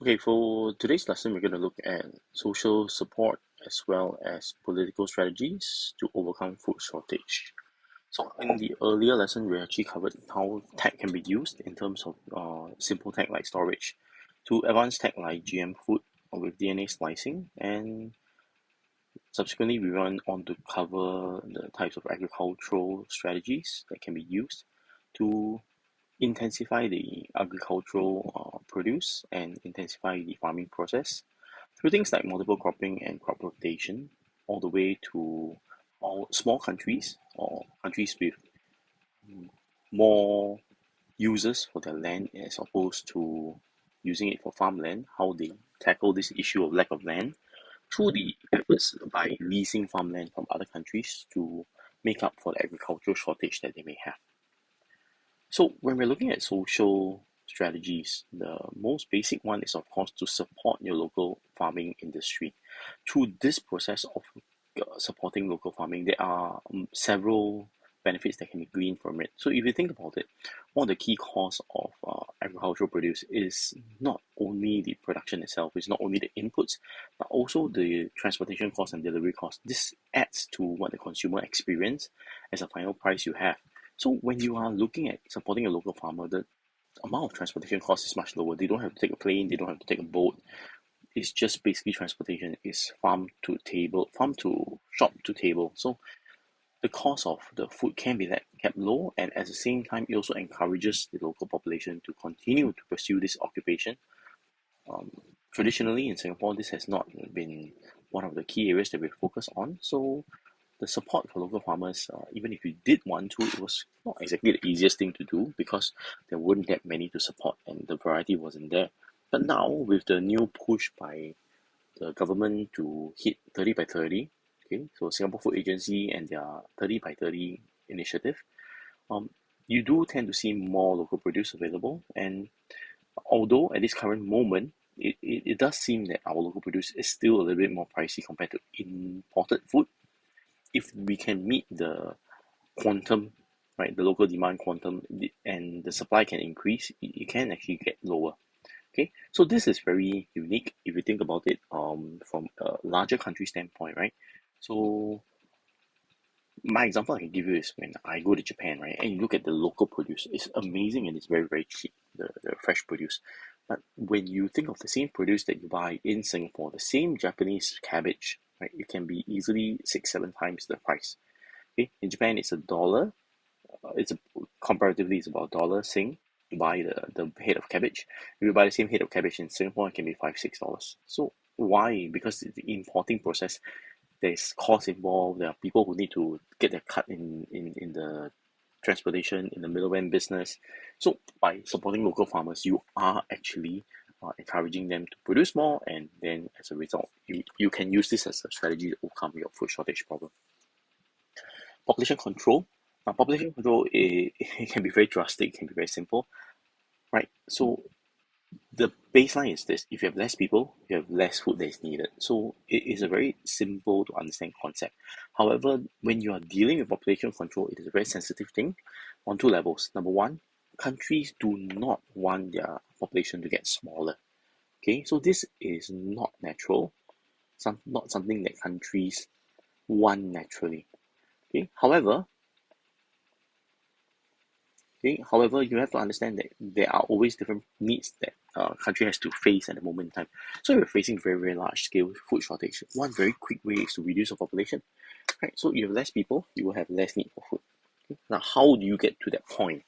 Okay, for today's lesson, we're going to look at social support as well as political strategies to overcome food shortage. So, in the earlier lesson, we actually covered how tech can be used in terms of simple tech like storage to advanced tech like GM food or with DNA splicing, and subsequently, we went on to cover the types of agricultural strategies that can be used to intensify the agricultural produce and intensify the farming process through things like multiple cropping and crop rotation, all the way to all small countries or countries with more users for their land as opposed to using it for farmland, how they tackle this issue of lack of land through the efforts by leasing farmland from other countries to make up for the agricultural shortage that they may have. So when we're looking at social strategies, the most basic one is of course to support your local farming industry. Through this process of supporting local farming, there are several benefits that can be gleaned from it. So if you think about it, one of the key costs of agricultural produce is not only the production itself, it's not only the inputs, but also the transportation cost and delivery cost. This adds to what the consumer experience as a final price you have. So when you are looking at supporting a local farmer, the amount of transportation cost is much lower. They don't have to take a plane, they don't have to take a boat. It's just basically transportation. It's farm to table, farm to shop to table. So the cost of the food can be kept low, and at the same time, it also encourages the local population to continue to pursue this occupation. Um, Traditionally in Singapore, this has not been one of the key areas that we focus on. So the support for local farmers, even if you did want to, it was not exactly the easiest thing to do because there weren't that many to support and the variety wasn't there. But now, with the new push by the government to hit 30 by 30, okay, so Singapore Food Agency and their 30 by 30 initiative, um, you do tend to see more local produce available. And although at this current moment, it does seem that our local produce is still a little bit more pricey compared to imported food, if we can meet the quantum, right, the local demand quantum, and the supply can increase, it can actually get lower. Okay, so this is very unique if you think about it from a larger country standpoint, right? So my example I can give you is when I go to Japan, right, and you look at the local produce, it's amazing and it's very, very cheap, the fresh produce. But when you think of the same produce that you buy in Singapore, the same Japanese cabbage, right, it can be easily 6, 7 times the price. Okay, in Japan it's $1. It's a, comparatively it's about dollar Sing to buy the head of cabbage. If you buy the same head of cabbage in Singapore, it can be $5, $6. So why? Because the importing process, there's cost involved. There are people who need to get their cut in the transportation, in the middleman business. So by supporting local farmers, you are actually encouraging them to produce more, and then as a result, you can use this as a strategy to overcome your food shortage problem. Population control. Now, population control it can be very drastic, it can be very simple, right? So the baseline is this: if you have less people, you have less food that is needed. So it is a very simple to understand concept. However, when you are dealing with population control, it is a very sensitive thing on two levels. Number one, countries do not want their population to get smaller. Okay, so this is not natural, not something that countries want naturally. Okay, however, you have to understand that there are always different needs that country has to face at the moment in time. So we're facing very, very large scale food shortage. One very quick way is to reduce the population. Right? So you have less people, you will have less need for food. Okay? Now, how do you get to that point?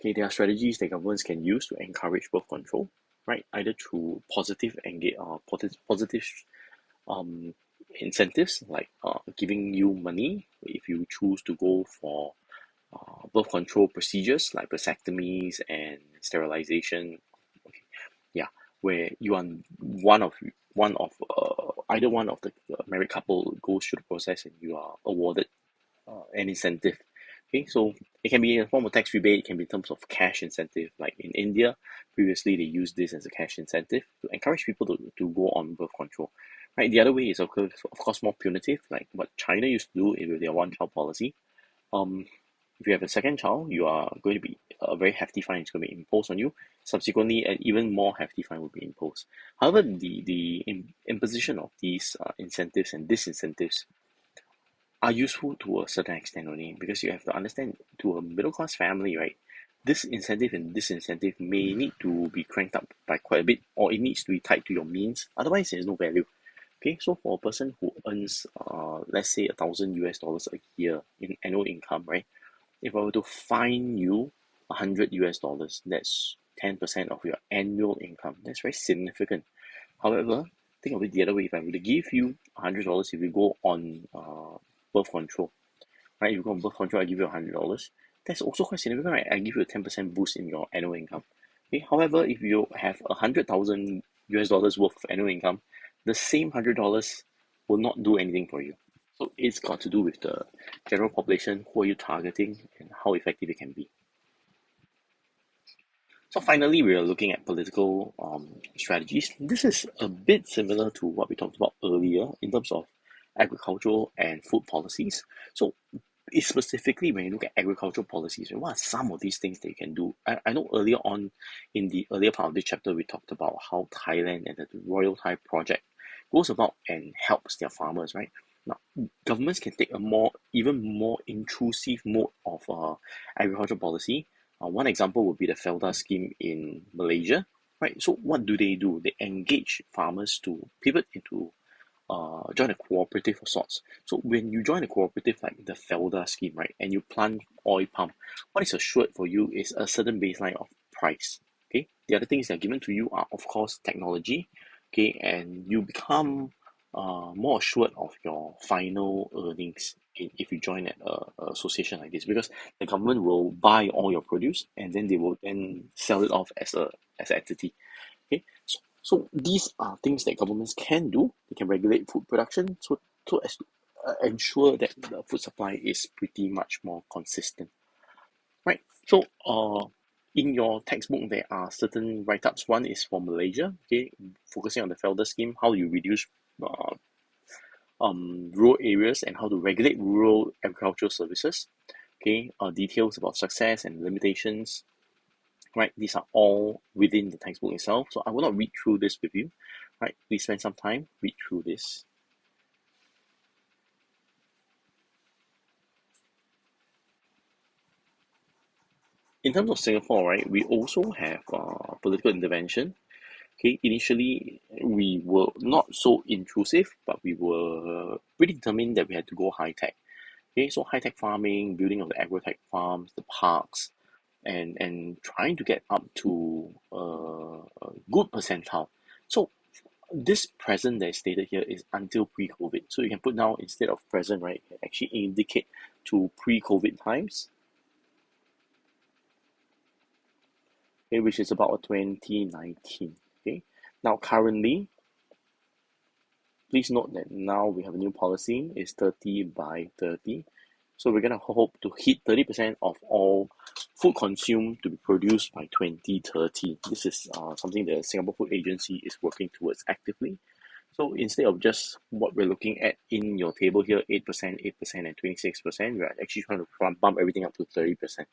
Okay, there are strategies that governments can use to encourage birth control, right? Either through positive um, incentives like giving you money if you choose to go for birth control procedures like vasectomies and sterilization. Okay, yeah, where you are either one of the married couple goes through the process and you are awarded an incentive. Okay, so it can be in a form of tax rebate, it can be in terms of cash incentive. Like in India, previously they used this as a cash incentive to encourage people to go on birth control. Right, the other way is of course more punitive, like what China used to do with their one child policy. Um, If you have a second child, you are going to be a very hefty fine is going to be imposed on you. Subsequently, an even more hefty fine will be imposed. However, the imposition of these incentives and disincentives are useful to a certain extent only, because you have to understand, to a middle class family, right, this incentive and disincentive may need to be cranked up by quite a bit, or it needs to be tied to your means. Otherwise, there's no value. Okay, so for a person who earns, let's say, $1,000 a year in annual income, right? If I were to fine you $100, that's 10% of your annual income. That's very significant. However, think of it the other way. If I were to give you $100 if you go on birth control, right? If you go on birth control, I give you $100. That's also quite significant, right? I give you a 10% boost in your annual income. Okay. However, if you have $100,000 worth of annual income, the same $100 will not do anything for you. So it's got to do with the general population, who are you targeting, and how effective it can be. So finally, we are looking at political strategies. This is a bit similar to what we talked about earlier in terms of agricultural and food policies. So specifically, when you look at agricultural policies, what are some of these things that you can do? I know earlier on in the earlier part of this chapter, we talked about how Thailand and the Royal Thai Project goes about and helps their farmers, right? Now, governments can take a even more intrusive mode of agricultural policy. One example would be the FELDA scheme in Malaysia, right? So what do? They engage farmers to pivot into join a cooperative of sorts. So when you join a cooperative like the FELDA scheme, right, and you plant oil palm, what is assured for you is a certain baseline of price. Okay. The other things that are given to you are of course technology. Okay, and you become more assured of your final earnings if you join a association like this, because the government will buy all your produce and then they will then sell it off as an entity. Okay, so these are things that governments can do. They can regulate food production so as to ensure that the food supply is pretty much more consistent, right? So in your textbook there are certain write-ups. One is for Malaysia, okay, focusing on the FELDA scheme, how you reduce uh, rural areas and how to regulate rural agricultural services. Okay, details about success and limitations, right? These are all within the textbook itself. So I will not read through this with you, right? Please spend some time, read through this. In terms of Singapore, right, we also have political intervention. Okay, initially we were not so intrusive, but we were pretty determined that we had to go high tech. Okay, so high tech farming, building of the agro-tech farms, the parks, and trying to get up to a good percentile. So this present that is stated here is until pre-COVID. So you can put down, instead of present, right, you can actually indicate to pre-COVID times, okay, which is about 2019. Okay. Now currently, please note that now we have a new policy, is 30 by 30. So we're gonna hope to hit 30% of all food consumed to be produced by 2030. This is something the Singapore Food Agency is working towards actively. So instead of just what we're looking at in your table here, 8%, 8%, and 26%, we're actually trying to bump everything up to 30%.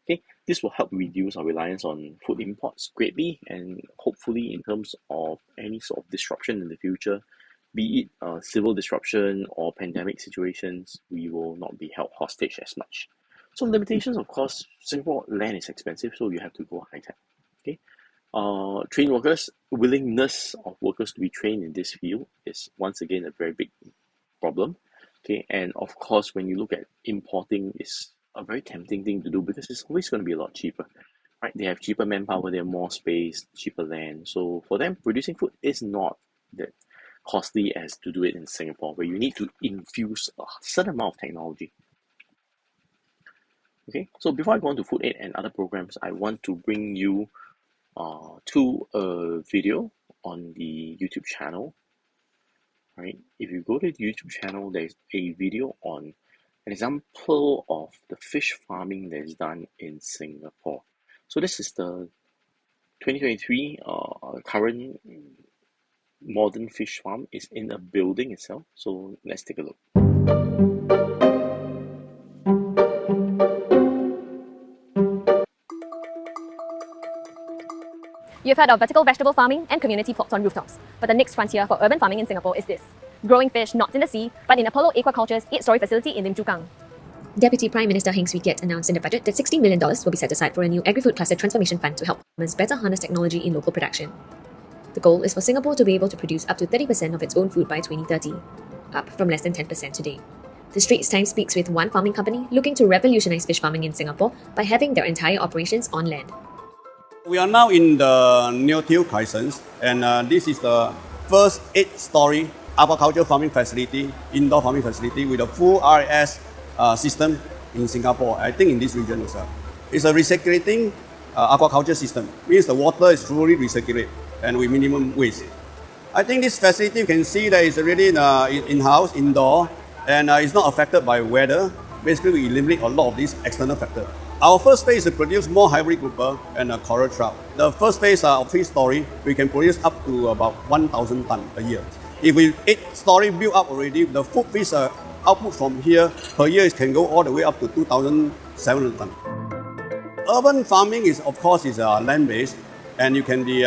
Okay, this will help reduce our reliance on food imports greatly, and hopefully in terms of any sort of disruption in the future, be it civil disruption or pandemic situations, we will not be held hostage as much. So limitations, of course, Singapore land is expensive, so you have to go high tech. Okay, trained workers, willingness of workers to be trained in this field is once again a very big problem. Okay, and of course, when you look at importing, it's a very tempting thing to do because it's always going to be a lot cheaper, right? They have cheaper manpower, they have more space, cheaper land. So for them, producing food is not that costly as to do it in Singapore, where you need to infuse a certain amount of technology. Okay, so before I go on to Food Aid and other programs, I want to bring you to a video on the YouTube channel. Right, if you go to the YouTube channel, there's a video on an example of the fish farming that is done in Singapore. So this is the 2023 current modern fish farm is in a building itself. So let's take a look. You've heard of vertical vegetable farming and community plots on rooftops, but the next frontier for urban farming in Singapore is this: growing fish not in the sea, but in Apollo Aquaculture's 8-story facility in Lim Chu Kang. Deputy Prime Minister Heng Swee Keat announced in the budget that $16 million will be set aside for a new agri-food cluster transformation fund to help farmers better harness technology in local production. The goal is for Singapore to be able to produce up to 30% of its own food by 2030, up from less than 10% today. The Straits Times speaks with one farming company looking to revolutionize fish farming in Singapore by having their entire operations on land. We are now in the Neo-Till Crescent, and this is the first 8-story aquaculture farming facility, indoor farming facility with a full RAS system in Singapore. I think in this region as well. It's a recirculating aquaculture system. Means the water is fully recirculated and with minimum waste. I think this facility you can see that it's really in-house, indoor, and it's not affected by weather. Basically, we eliminate a lot of these external factors. Our first phase is to produce more hybrid grouper and coral trout. The first phase of 3-story, we can produce up to about 1,000 tons a year. If we 8-story built up already, the food fish output from here per year can go all the way up to 2,700 tons. Urban farming is, of course, land-based, and you can be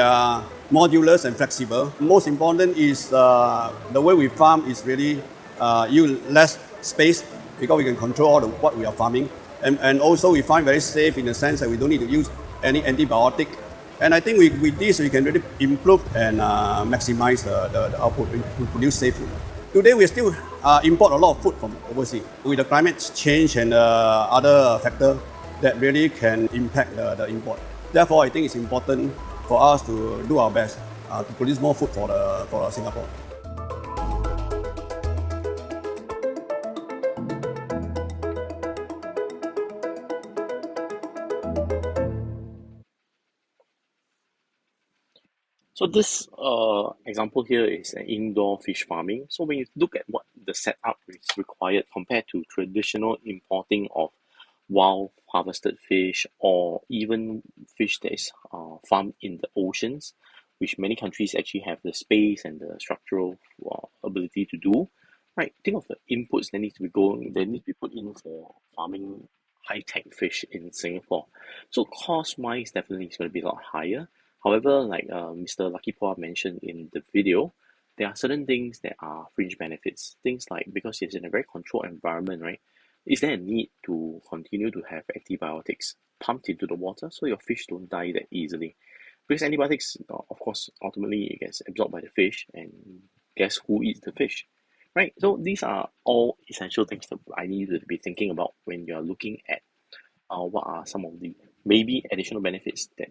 modular and flexible. Most important is the way we farm is really use less space because we can control what we are farming. And also we find very safe in the sense that we don't need to use any antibiotic. And I think with this we can really improve and maximize the output to produce safe food. Today we still import a lot of food from overseas. With the climate change and other factors that really can impact the import. Therefore, I think it's important for us to do our best to produce more food for Singapore. So this example here is an indoor fish farming. So when you look at what the setup is required compared to traditional importing of wild harvested fish or even fish that is farmed in the oceans, which many countries actually have the space and the structural ability to do, right? Think of the inputs that need to be put in for farming high-tech fish in Singapore. So cost-wise, definitely it's going to be a lot higher. However, like Mr. Lucky Pua mentioned in the video, there are certain things that are fringe benefits. Things like, because it's in a very controlled environment, right? Is there a need to continue to have antibiotics pumped into the water so your fish don't die that easily? Because antibiotics, of course, ultimately it gets absorbed by the fish, and guess who eats the fish, right? So these are all essential things that I need you to be thinking about when you're looking at what are some of the maybe additional benefits that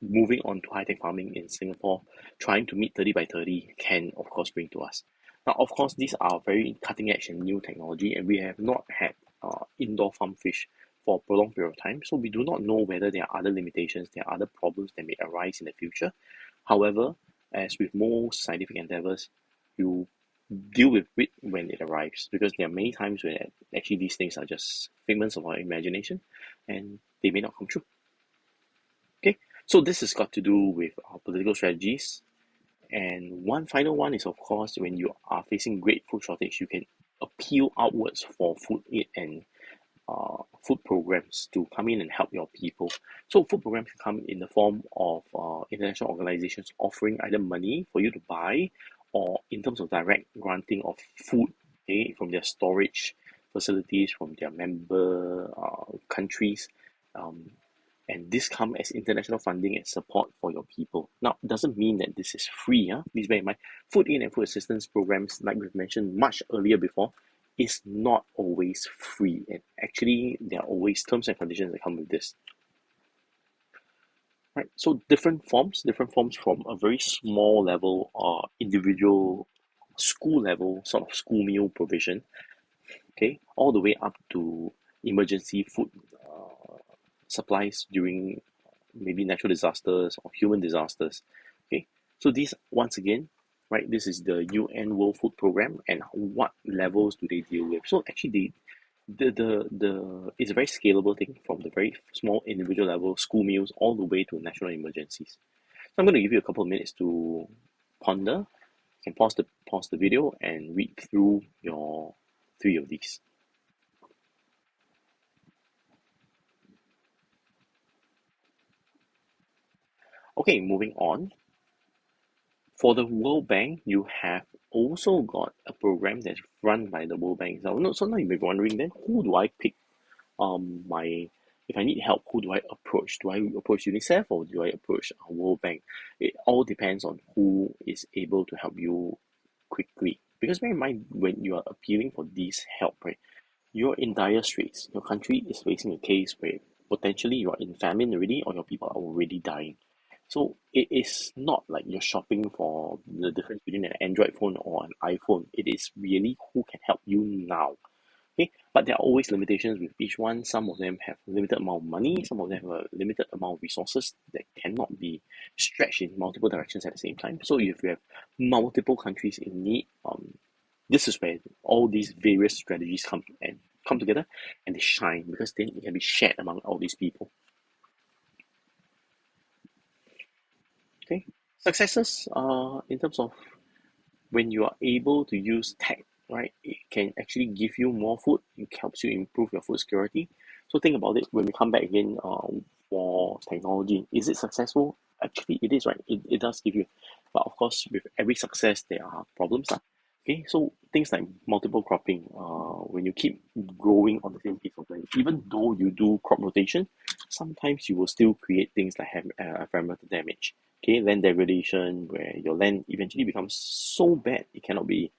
moving on to high-tech farming in Singapore, trying to meet 30 by 30 can of course bring to us. Now, of course, these are very cutting edge and new technology, and we have not had indoor farm fish for a prolonged period of time, so we do not know whether there are other limitations, there are other problems that may arise in the future. However, as with most scientific endeavors, you deal with it when it arrives, because there are many times where actually these things are just figments of our imagination and they may not come true. Okay, so this has got to do with our political strategies. And one final one is, of course, when you are facing great food shortage, you can appeal outwards for food aid and food programs to come in and help your people. So food programs can come in the form of international organizations offering either money for you to buy, or in terms of direct granting of food, okay, from their storage facilities, from their member countries. Um, and this come as international funding and support for your people. Now, it doesn't mean that this is free. Please bear in mind, food aid and food assistance programs, like we've mentioned much earlier before, is not always free. And actually, there are always terms and conditions that come with this. Right? So different forms from a very small level or individual school level sort of school meal provision, okay, all the way up to emergency food supplies during maybe natural disasters or human disasters. Okay, so these, once again, right, this is the UN World Food Program, and what levels do they deal with? So actually the it's a very scalable thing, from the very small individual level school meals all the way to national emergencies. So I'm going to give you a couple of minutes to ponder. You can pause the video and read through your three of these. Okay, moving on. For the World Bank, you have also got a program that's run by the World Bank. So now you may be wondering, then who do I pick? My If I need help, who do I approach? Do I approach UNICEF or do I approach a World Bank? It all depends on who is able to help you quickly. Because bear in mind, when you are appealing for this help, right, you're in dire straits. Your country is facing a case where potentially you are in famine already or your people are already dying. So it is not like you're shopping for the difference between an Android phone or an iPhone. It is really who can help you now. Okay, but there are always limitations with each one. Some of them have limited amount of money, some of them have a limited amount of resources that cannot be stretched in multiple directions at the same time. So if you have multiple countries in need, this is where all these various strategies come together and they shine because then it can be shared among all these people. Okay, successes in terms of when you are able to use tech, right, it can actually give you more food. It helps you improve your food security. So think about it when we come back again for technology. Is it successful? Actually, it is, right? It does give you. But of course, with every success, there are problems. Okay, so things like multiple cropping, when you keep growing on the same piece of land, even though you do crop rotation, sometimes you will still create things like environmental damage. Okay, land degradation, where your land eventually becomes so bad it cannot be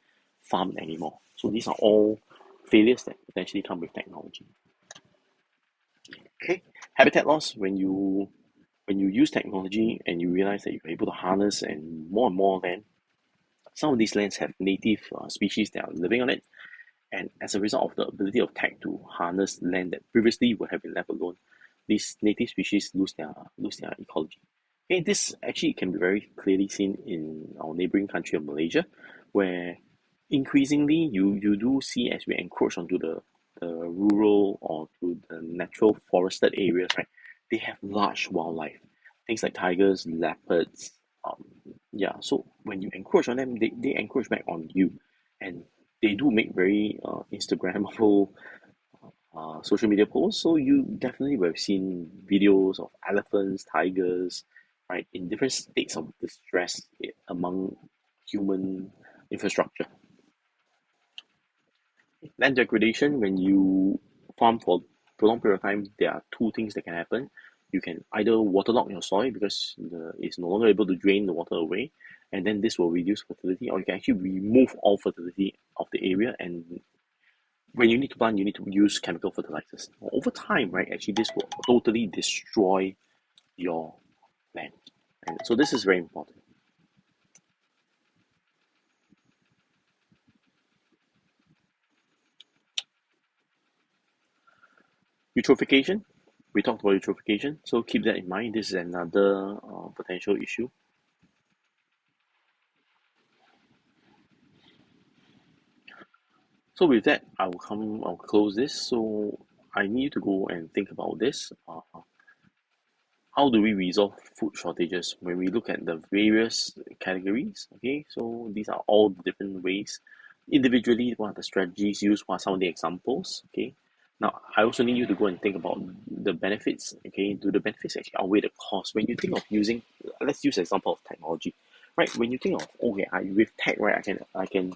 farmed anymore. So these are all failures that potentially come with technology. Okay, habitat loss, when you use technology and you realize that you're able to harness and more land, some of these lands have native species that are living on it, and as a result of the ability of tech to harness land that previously would have been left alone, these native species lose their ecology. Okay, this actually can be very clearly seen in our neighboring country of Malaysia, where increasingly you do see as we encroach onto the rural or to the natural forested areas, right? They have large wildlife, things like tigers, leopards. Um, yeah, so when you encroach on them, they encroach back on you, and they do make very Instagrammable social media posts. So you definitely will have seen videos of elephants, tigers, right, in different states of distress among human infrastructure. Land degradation, when you farm for prolonged period of time, there are two things that can happen. You can either waterlog your soil because it's no longer able to drain the water away, and then this will reduce fertility, or you can actually remove all fertility of the area, and when you need to plant, you need to use chemical fertilizers. Over time, right, actually this will totally destroy your land. And so this is very important. Eutrophication. We talked about eutrophication, so keep that in mind. This is another potential issue. So with that, I'll close this. So I need to go and think about this. How do we resolve food shortages when we look at the various categories? Okay, so these are all the different ways. Individually, what are the strategies used? What are some of the examples? Okay, now I also need you to go and think about the benefits. Okay, do the benefits actually outweigh the cost? When you think of using, let's use an example of technology, right? When you think of, okay, with tech, right, I can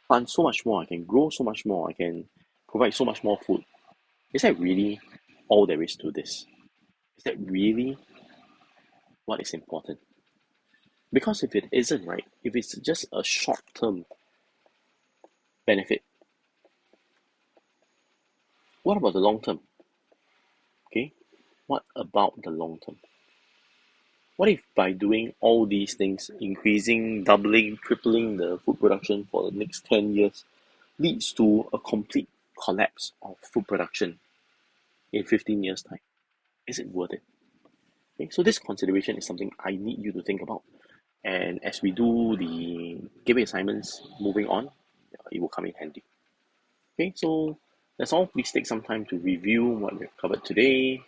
plant so much more. I can grow so much more. I can provide so much more food. Is that really all there is to this? Is that really what is important? Because if it isn't, right, if it's just a short term benefit, what about the long term? Okay, what about the long term? What if by doing all these things, increasing, doubling, tripling the food production for the next 10 years, leads to a complete collapse of food production in 15 years' time? Is it worth it? Okay, so this consideration is something I need you to think about. And as we do the gateway assignments moving on, it will come in handy. Okay, so that's all. Please take some time to review what we've covered today.